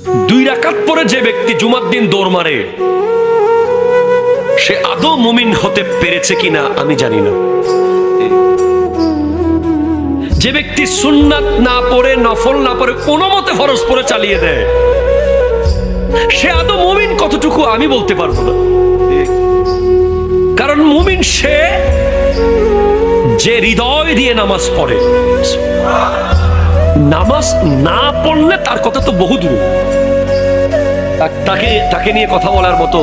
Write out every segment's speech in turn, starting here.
2 রাকাত পরে যে ব্যক্তি জুমার দিন দৌড় মারে সে আদৌ মুমিন হতে পেরেছে কিনা আমি জানি না। যে ব্যক্তি সুন্নাত না পড়ে, নফল না পড়ে, কোনো মতে ফরজ পড়ে চালিয়ে দেয়, সে আদৌ মুমিন কতটুকু আমি বলতে পারবো না। কারণ মুমিন সে যে হৃদয় দিয়ে নামাজ পড়ে। নামাজ না পড়লে তার কথা তো বহু দূর। তাকে নিয়ে কথা বলার মতো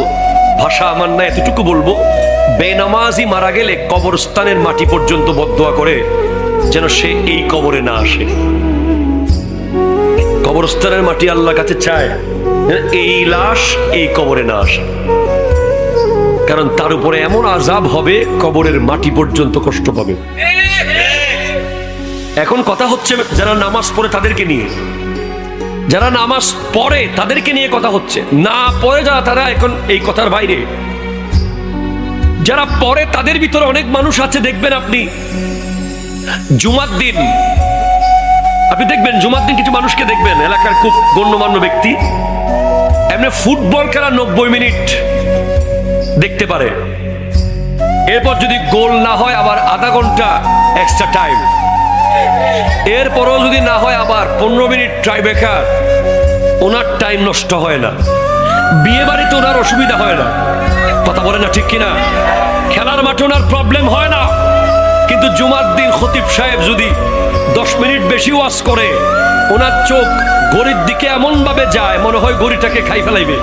ভাষা আমার না, এতটুকু বলবো, বেনামাজি মারা গেলে কবরস্থানের মাটি পর্যন্ত বদদোয়া করে যেন সে এই কবরে না আসে। কবরস্থানের মাটি আল্লাহর কাছে চায় এই লাশ এই কবরে না আসে, কারণ তার উপরে এমন আযাব হবে কবরের মাটি পর্যন্ত কষ্ট পাবে। এখন কথা হচ্ছে যারা নামাজ পড়ে তাদেরকে নিয়ে, যারা নামাজ পড়ে তাদেরকে নিয়ে কথা হচ্ছে, না পড়ে যারা তারা এখন এই কথার বাইরে। যারা পড়ে তাদের ভিতরে অনেক মানুষ আছে, দেখবেন আপনি জুমার দিন, আপনি দেখবেন জুমার দিন কিছু মানুষকে দেখবেন এলাকার খুব গণ্যমান্য ব্যক্তি এমনি ফুটবল খেলা 90 মিনিট দেখতে পারে, এরপর যদি গোল না হয় আবার আধা ঘন্টা এক্সট্রা টাইম, এরপরও যদি না হয় আবার 15 মিনিট টাই ব্রেকার। ওনার টাইম নষ্ট হয় না, বিয়ে বাড়িতে ওনার অসুবিধা হয় না, কথা বলে না ঠিক কিনা? খেলার মাঠে ওনার প্রবলেম হয় না। কিন্তু জুমার দিন খতিব সাহেব যদি 10 মিনিট বেশি ওয়াজ করে, ওনার চোখ ঘড়ির দিকে এমন ভাবে যায় মনে হয় ঘড়িটাকে খাই ফেলাইবে।